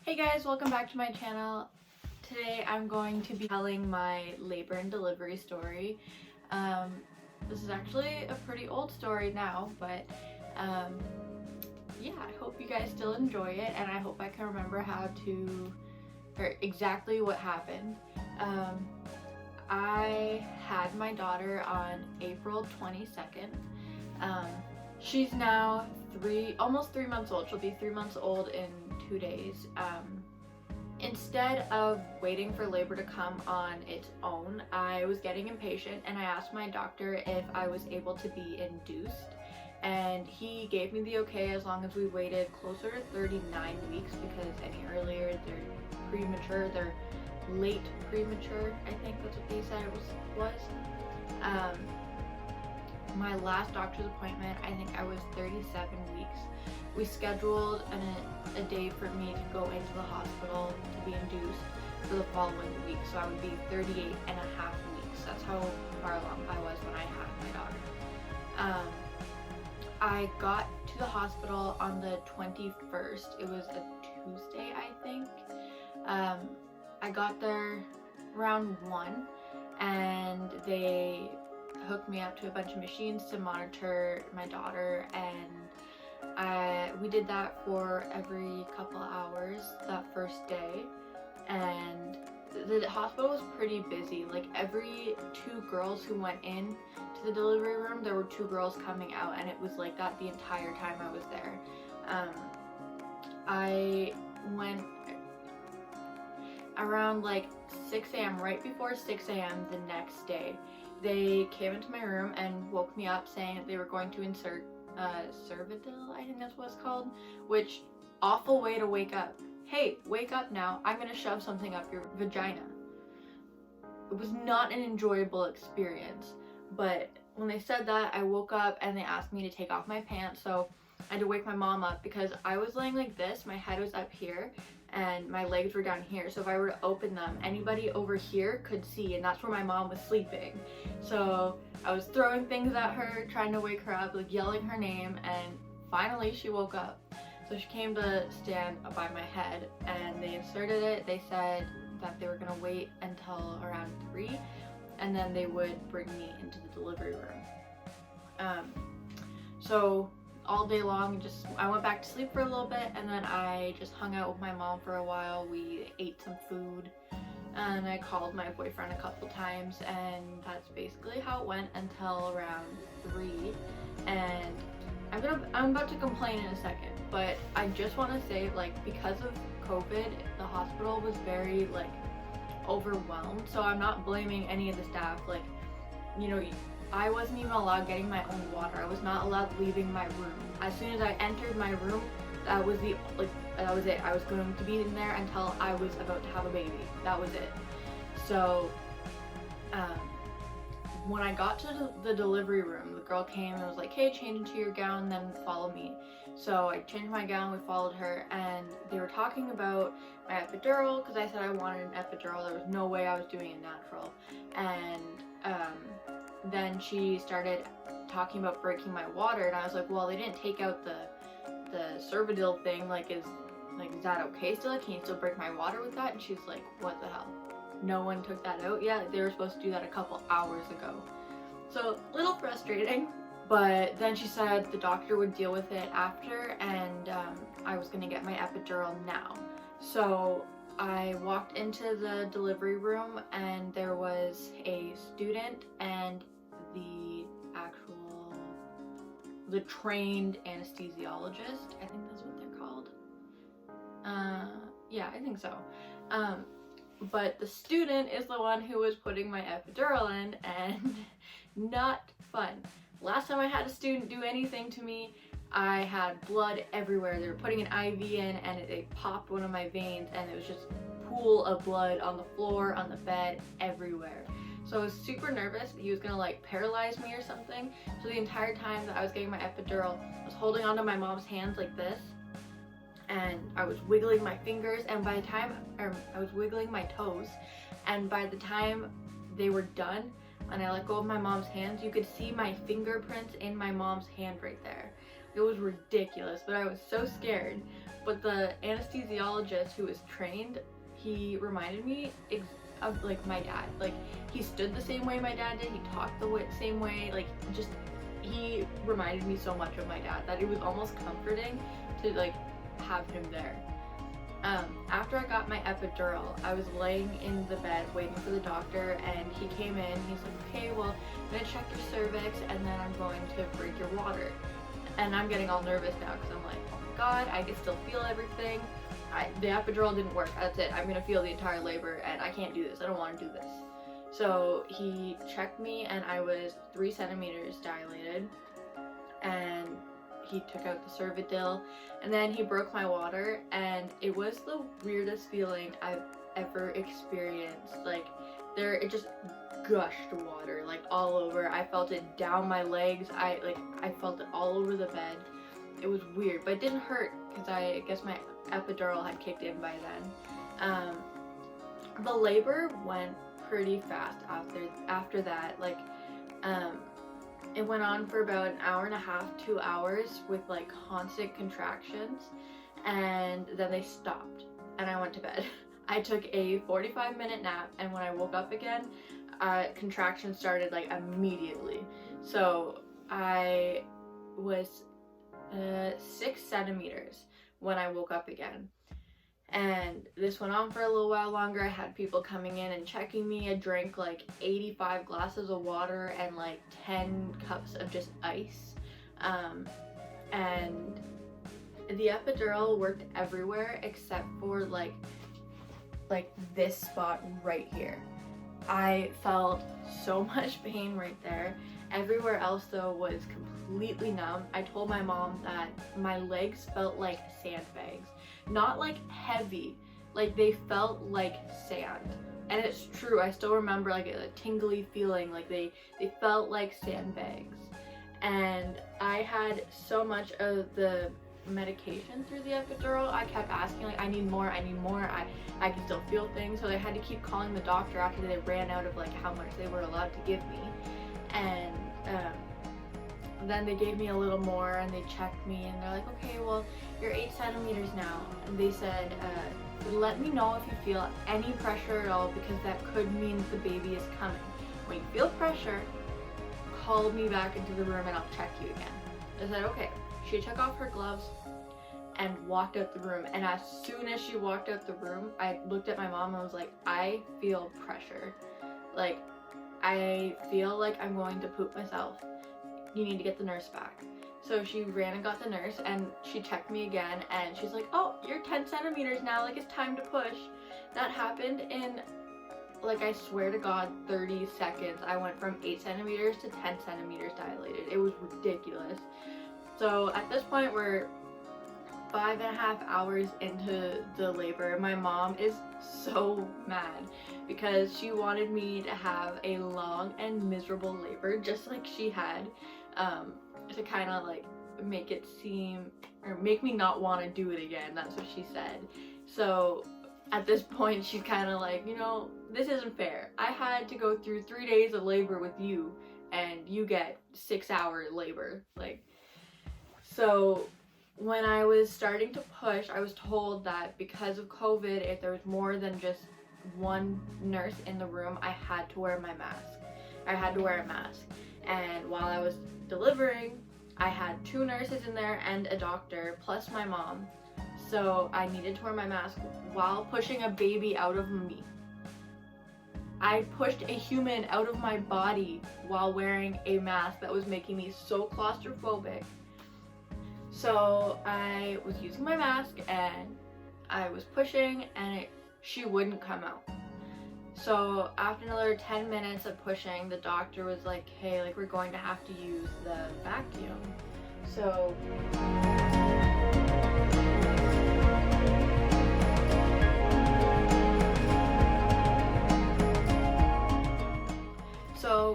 Hey guys, welcome back to my channel. Today I'm going to be telling my labor and delivery story. This is actually a pretty old story now, but yeah, I hope you guys still enjoy it, and I hope I can remember exactly what happened. I had my daughter on April 22nd. She's now almost 3 months old. She'll be 3 months old in 2 days. Instead of waiting for labor to come on its own, I was getting impatient and I asked my doctor if I was able to be induced, and he gave me the okay as long as we waited closer to 39 weeks, because any earlier they're premature, they're late premature, I think that's what they said it was. My last doctor's appointment, I think I was 37 weeks. We scheduled a day for me to go into the hospital to be induced for the following week, so I would be 38 and a half weeks. That's how far along I was when I had my daughter. I got to the hospital on the 21st. It was a Tuesday, I think. I got there around 1, and they hooked me up to a bunch of machines to monitor my daughter, and we did that for every couple hours that first day. And the hospital was pretty busy. Like, every 2 girls who went in to the delivery room, there were 2 girls coming out, and it was like that the entire time I was there. I went around like 6 a.m. right before 6 a.m. the next day. They came into my room and woke me up saying that they were going to insert Cervidil, I think that's what it's called, which, awful way to wake up. Hey, wake up now, I'm gonna shove something up your vagina. It was not an enjoyable experience, but when they said that, I woke up and they asked me to take off my pants, so I had to wake my mom up because I was laying like this, my head was up here, and my legs were down here, so if I were to open them, anybody over here could see, and that's where my mom was sleeping. So I was throwing things at her, trying to wake her up, like yelling her name, and finally she woke up. So she came to stand by my head, and they inserted it. They said that they were gonna wait until around 3, and then they would bring me into the delivery room. So all day long, I went back to sleep for a little bit, and then I just hung out with my mom for a while. We ate some food, and I called my boyfriend a couple times, and that's basically how it went until around 3. And I'm about to complain in a second, but I just want to say, like, because of COVID, the hospital was very, like, overwhelmed. So I'm not blaming any of the staff. Like, you know, I wasn't even allowed getting my own water. I was not allowed leaving my room. As soon as I entered my room, that was it. I was going to be in there until I was about to have a baby. That was it. So when I got to the delivery room, the girl came and was like, hey, change into your gown, then follow me. So I changed my gown, we followed her, and they were talking about my epidural, because I said I wanted an epidural. There was no way I was doing a natural. And then she started talking about breaking my water, and I was like, well, they didn't take out the Cervidil thing, is that okay still? Can you still break my water with that? And she's like, what the hell? No one took that out? Yeah, they were supposed to do that a couple hours ago. So, a little frustrating, but then she said the doctor would deal with it after, and I was gonna get my epidural now. So I walked into the delivery room, and there was a student and the trained anesthesiologist. I think that's what they're called. Yeah, I think so. But the student is the one who was putting my epidural in, and not fun. Last time I had a student do anything to me, I had blood everywhere. They were putting an IV in, and it popped one of my veins, and it was just a pool of blood on the floor, on the bed, everywhere. So I was super nervous that he was gonna paralyze me or something. So the entire time that I was getting my epidural, I was holding onto my mom's hands like this, and I was wiggling my fingers, and by the time, I was wiggling my toes, and by the time they were done, and I let go of my mom's hands, you could see my fingerprints in my mom's hand right there. It was ridiculous, but I was so scared. But the anesthesiologist who was trained, he reminded me of like my dad. Like, he stood the same way my dad did, he talked the same way, like, just, he reminded me so much of my dad that it was almost comforting to like have him there. After I got my epidural, I was laying in the bed waiting for the doctor, and he came in. He's like, okay, well, I'm gonna check your cervix, and then I'm going to break your water. And I'm getting all nervous now because I'm like, oh my god, I can still feel everything. The epidural didn't work. That's it. I'm gonna feel the entire labor, and I can't do this. I don't want to do this. So he checked me, and I was 3 centimeters dilated, and he took out the Cervidil, and then he broke my water, and it was the weirdest feeling I've ever experienced. Like, it just gushed water like all over. I felt it down my legs. I felt it all over the bed. It was weird, but it didn't hurt because I guess my epidural had kicked in by then. The labor went pretty fast after that. Like, it went on for about an hour and a half, 2 hours with like constant contractions, and then they stopped and I went to bed. I took a 45-minute nap, and when I woke up again, contractions started like immediately. So I was 6 centimeters when I woke up again. And this went on for a little while longer. I had people coming in and checking me. I drank like 85 glasses of water and like 10 cups of just ice. And the epidural worked everywhere except for like this spot right here. I felt so much pain right there. Everywhere else though was completely numb. I told my mom that my legs felt like sandbags. Not like heavy, like they felt like sand. And it's true, I still remember like a tingly feeling, like they felt like sandbags. And I had so much of the medication through the epidural. I kept asking like, I need more, I can still feel things. So I had to keep calling the doctor after they ran out of like how much they were allowed to give me. And then they gave me a little more, and they checked me, and they're like, okay, well, you're 8 centimeters now. And they said, let me know if you feel any pressure at all, because that could mean the baby is coming. When you feel pressure, call me back into the room and I'll check you again. I said, okay. She took off her gloves and walked out the room, and as soon as she walked out the room, I looked at my mom and was like, I feel pressure. Like, I feel like I'm going to poop myself. You need to get the nurse back. So she ran and got the nurse, and she checked me again, and she's like, oh, you're 10 centimeters now, like it's time to push. That happened in, like, I swear to God, 30 seconds. I went from 8 centimeters to 10 centimeters dilated. It was ridiculous. So at this point, we're 5.5 hours into the labor. My mom is so mad because she wanted me to have a long and miserable labor just like she had, to kind of like make it seem, or make me not want to do it again. That's what she said. So at this point, she's kind of like, you know, this isn't fair. I had to go through 3 days of labor with you, and you get 6-hour labor. Like, so when I was starting to push, I was told that because of COVID, if there was more than just one nurse in the room, I had to wear my mask. I had to wear a mask. And while I was delivering, I had 2 nurses in there and a doctor, plus my mom. So I needed to wear my mask while pushing a baby out of me. I pushed a human out of my body while wearing a mask that was making me so claustrophobic. So I was using my mask, and I was pushing, and she wouldn't come out. So after another 10 minutes of pushing, the doctor was like, hey, like, we're going to have to use the vacuum. So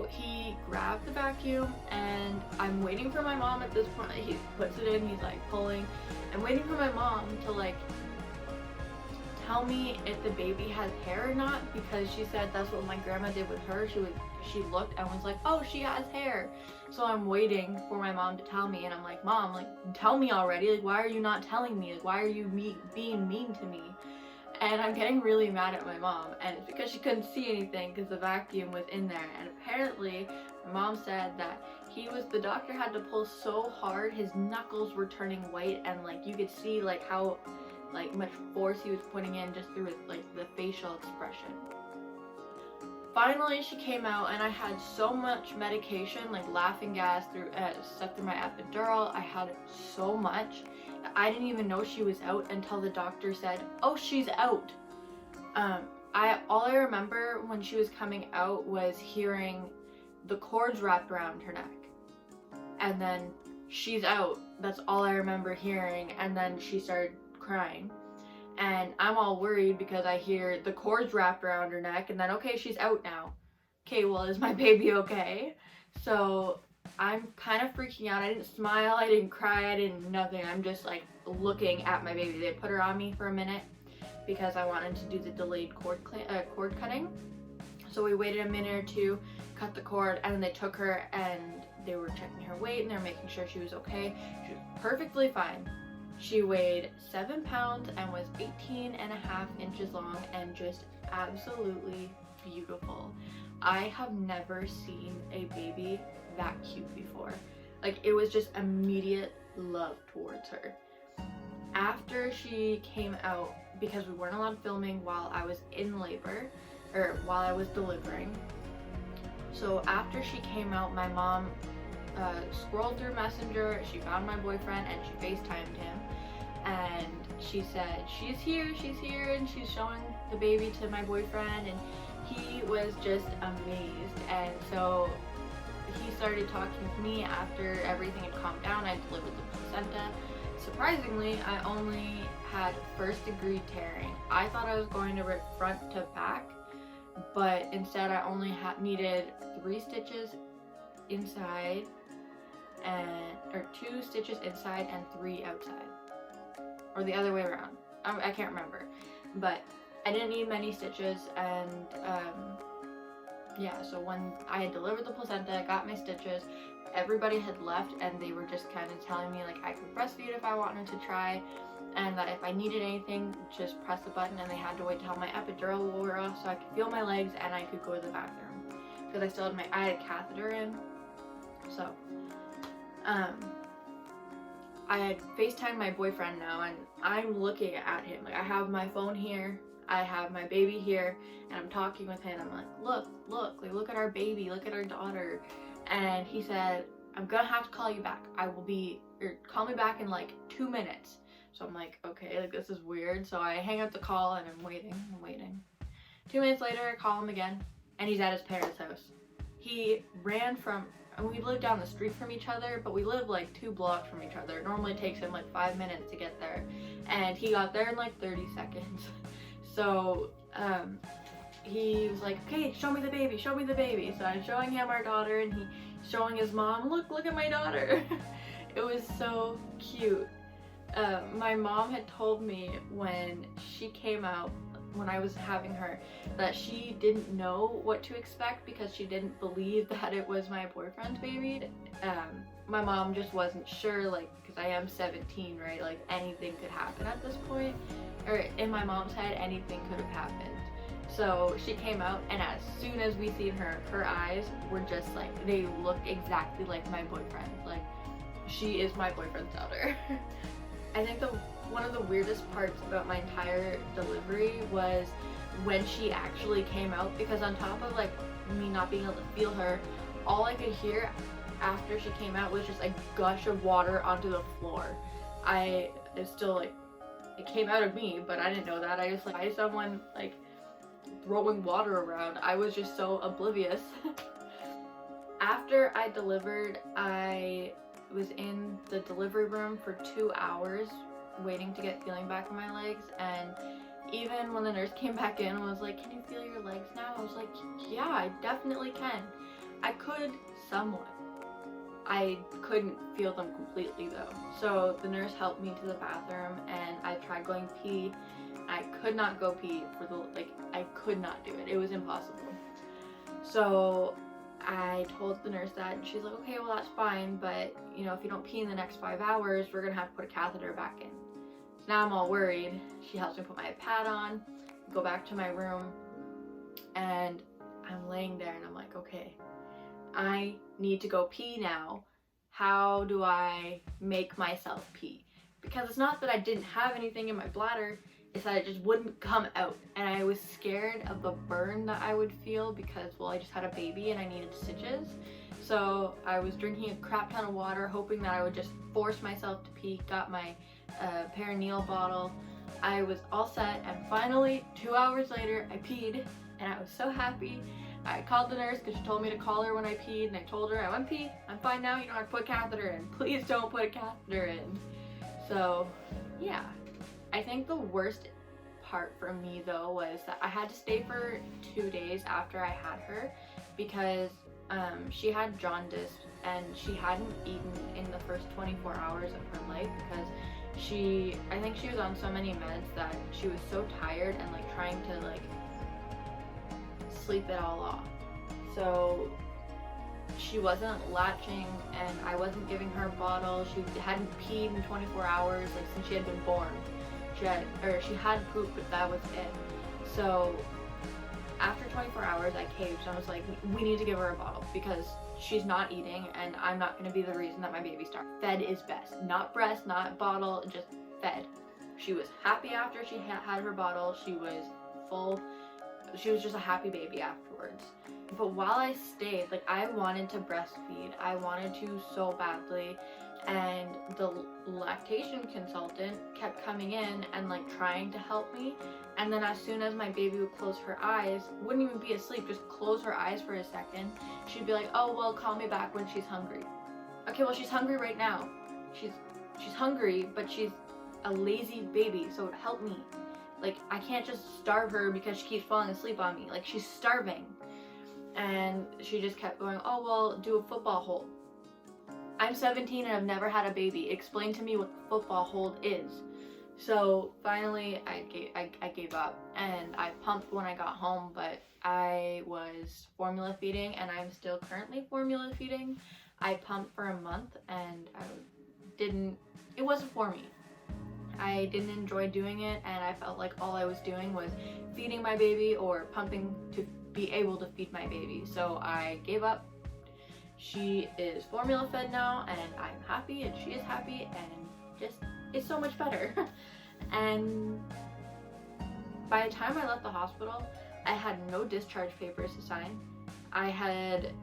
he grabbed the vacuum, and I'm waiting for my mom at this point. He puts it in, he's like pulling. I'm waiting for my mom to like tell me if the baby has hair or not, because she said that's what my grandma did with her. She looked and was like, oh, she has hair. So I'm waiting for my mom to tell me, and I'm like, Mom, like, tell me already. Like, why are you not telling me? Like, why are you being mean to me? And I'm getting really mad at my mom, and it's because she couldn't see anything because the vacuum was in there. And apparently my mom said that the doctor had to pull so hard his knuckles were turning white, and like you could see like how like much force he was putting in just through his, like the facial expression. Finally she came out, and I had so much medication, like laughing gas stuff through my epidural. I had so much. I didn't even know she was out until the doctor said, oh, she's out. All I remember when she was coming out was hearing the cords wrapped around her neck, and then she's out. That's all I remember hearing. And then she started crying, and I'm all worried because I hear the cords wrapped around her neck, and then okay, she's out now. Okay, well, is my baby okay? So I'm kind of freaking out. I didn't smile, I didn't cry, I didn't nothing. I'm just like looking at my baby. They put her on me for a minute because I wanted to do the delayed cord cutting. So we waited a minute or two, cut the cord, and then they took her and they were checking her weight and they were making sure she was okay. She was perfectly fine. She weighed 7 pounds and was 18.5 inches long and just absolutely beautiful. I have never seen a baby that cute before. Like, it was just immediate love towards her. After she came out, because we weren't allowed filming while I was in labor, or while I was delivering, so after she came out, my mom scrolled through Messenger, she found my boyfriend, and she FaceTimed him, and she said, she's here, and she's showing the baby to my boyfriend, and he was just amazed. And so he started talking to me after everything had calmed down. I delivered the placenta. Surprisingly, I only had first degree tearing. I thought I was going to rip front to back, but instead I only needed 3 stitches inside, or 2 stitches inside and 3 outside, or the other way around. I can't remember, but I didn't need many stitches. And yeah, so when I had delivered the placenta, I got my stitches, everybody had left, and they were just kind of telling me like I could breastfeed if I wanted to try, and that if I needed anything, just press the button. And they had to wait till my epidural wore off so I could feel my legs and I could go to the bathroom, because I still had I had a catheter in. So I had FaceTimed my boyfriend now, and I'm looking at him. Like, I have my phone here, I have my baby here, and I'm talking with him. I'm like, look at our baby, look at our daughter. And he said, I'm gonna have to call you back. Call me back in like 2 minutes. So I'm like, okay, like this is weird. So I hang up the call and I'm waiting. 2 minutes later, I call him again, and he's at his parents' house. He ran from, and we live down the street from each other, but we live like 2 blocks from each other. It normally takes him like 5 minutes to get there, and he got there in like 30 seconds. So he was like, okay, show me the baby. So I'm showing him our daughter, and he's showing his mom, look at my daughter. It was so cute. My mom had told me when she came out, when I was having her, that she didn't know what to expect because she didn't believe that it was my boyfriend's baby. My mom just wasn't sure, like, because I am 17, right? Like, anything could happen at this point. Or in my mom's head, anything could have happened. So she came out, and as soon as we seen her eyes were just like, they looked exactly like my boyfriend. Like, she is my boyfriend's daughter. I think one of the weirdest parts about my entire delivery was when she actually came out, because on top of like me not being able to feel her, all I could hear after she came out was just a gush of water onto the floor. It's still like, it came out of me, but I didn't know that. I just like, I saw someone like throwing water around. I was just so oblivious. After I delivered, I was in the delivery room for 2 hours waiting to get feeling back in my legs, and even when the nurse came back in and was like, can you feel your legs now? I was like, yeah, I definitely can. I could somewhat. I couldn't feel them completely though. So the nurse helped me to the bathroom, and I tried going pee, I could not go pee for the, like, I could not do it. It was impossible. So I told the nurse that, and she's like, okay, well, that's fine, but, you know, if you don't pee in the next 5 hours, we're gonna have to put a catheter back in. So now I'm all worried. She helps me put my pad on, go back to my room, and I'm laying there, and I'm like, okay, I need to go pee now. How do I make myself pee? Because it's not that I didn't have anything in my bladder, it's that it just wouldn't come out. And I was scared of the burn that I would feel because, well, I just had a baby and I needed stitches. So I was drinking a crap ton of water, hoping that I would just force myself to pee. Got my perineal bottle. I was all set, and finally, 2 hours later, I peed, and I was so happy. I called the nurse because she told me to call her when I peed, and I told her, I went pee, I'm fine now, you don't have to put a catheter in. Please don't put a catheter in. So, yeah. I think the worst part for me, though, was that I had to stay for 2 days after I had her because she had jaundice, and she hadn't eaten in the first 24 hours of her life because I think she was on so many meds that she was so tired and like trying to like sleep it all off. So she wasn't latching, and I wasn't giving her a bottle. She hadn't peed in 24 hours, like since she had been born. She had pooped, but that was it. So after 24 hours, I caved, and I was like, we need to give her a bottle because she's not eating, and I'm not going to be the reason that my baby starved. Fed is best. Not breast, not bottle, just fed. She was happy after she had her bottle. She was full. She was just a happy baby afterwards. But while I stayed, like, I wanted to breastfeed. I wanted to so badly. And the lactation consultant kept coming in and like trying to help me. And then as soon as my baby would close her eyes, wouldn't even be asleep, just close her eyes for a second, she'd be like, oh, well, call me back when she's hungry. Okay, well, she's hungry right now. She's hungry, but she's a lazy baby, so help me. Like, I can't just starve her because she keeps falling asleep on me. Like, she's starving. And she just kept going, oh, well, do a football hold. I'm 17 and I've never had a baby. Explain to me what football hold is. So finally I gave up, and I pumped when I got home, but I was formula feeding, and I'm still currently formula feeding. I pumped for a month, and it wasn't for me. I didn't enjoy doing it, and I felt like all I was doing was feeding my baby or pumping to be able to feed my baby. So I gave up. She is formula fed now, and I'm happy, and she is happy, and just, it's so much better. And by the time I left the hospital, I had no discharge papers to sign. I had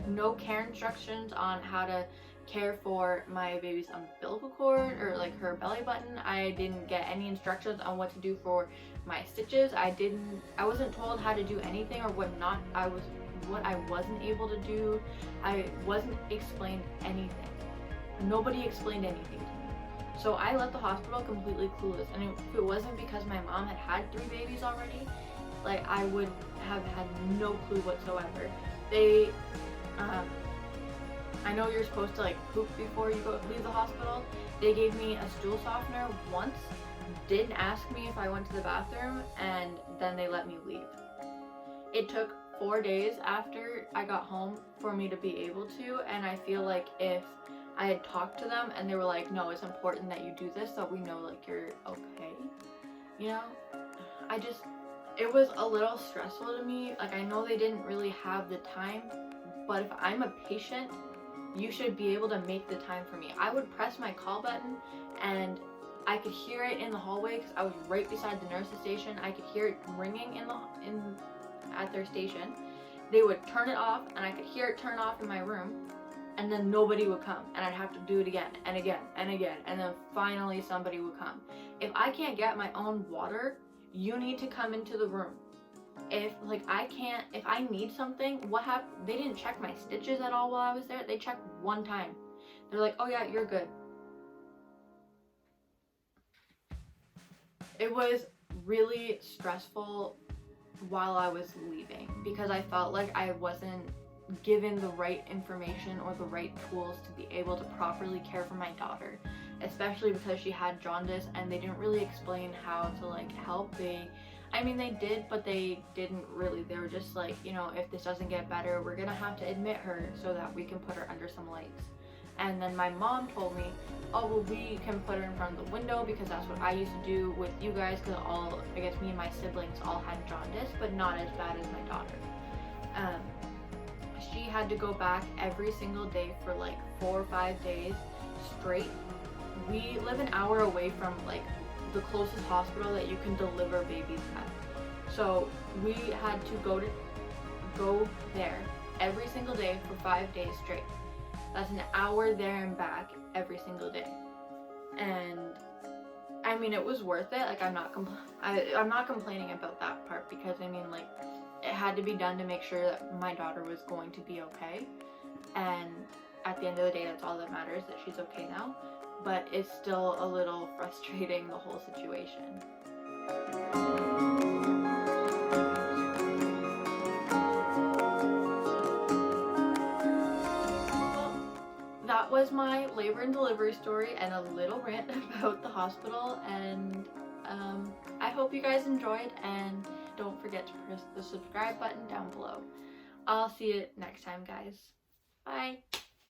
no care instructions on how to care for my baby's umbilical cord or like her belly button. I didn't get any instructions on what to do for my stitches. I wasn't told how to do anything or what I wasn't able to do. I wasn't explained anything. Nobody explained anything to me. So I left the hospital completely clueless, and if it wasn't because my mom had 3 babies already, like, I would have had no clue whatsoever. I know you're supposed to like poop before you leave the hospital. They gave me a stool softener once, didn't ask me if I went to the bathroom, and then they let me leave. It took 4 days after I got home for me to be able to, and I feel like if I had talked to them and they were like, no, it's important that you do this so we know like you're okay, you know, it was a little stressful to me. Like, I know they didn't really have the time, but if I'm a patient, you should be able to make the time for me. I would press my call button and I could hear it in the hallway because I was right beside the nurse's station. I could hear it ringing at their station. They would turn it off, and I could hear it turn off in my room, and then nobody would come, and I'd have to do it again and again and again, and then finally somebody would come. If I can't get my own water, you need to come into the room. If I need something, what happened? They didn't check my stitches at all while I was there. They checked one time. They're like, oh yeah, you're good. It was really stressful while I was leaving because I felt like I wasn't given the right information or the right tools to be able to properly care for my daughter. especially because she had jaundice, and they didn't really explain how to like help. I mean, they did, but they didn't really. They were just like, you know, if this doesn't get better, we're gonna have to admit her so that we can put her under some lights. And then my mom told me, oh, well, we can put her in front of the window because that's what I used to do with you guys, because I guess me and my siblings all had jaundice, but not as bad as my daughter. She had to go back every single day for like 4 or 5 days straight. We live an hour away from like the closest hospital that you can deliver babies at. So we had to go there every single day for 5 days straight. That's an hour there and back every single day. And I mean, it was worth it. Like, I'm not complaining about that part, because I mean, like, it had to be done to make sure that my daughter was going to be okay. And at the end of the day, that's all that matters, that she's okay now. But it's still a little frustrating, the whole situation. That was my labor and delivery story and a little rant about the hospital, and I hope you guys enjoyed, and don't forget to press the subscribe button down below. I'll see you next time, guys. Bye!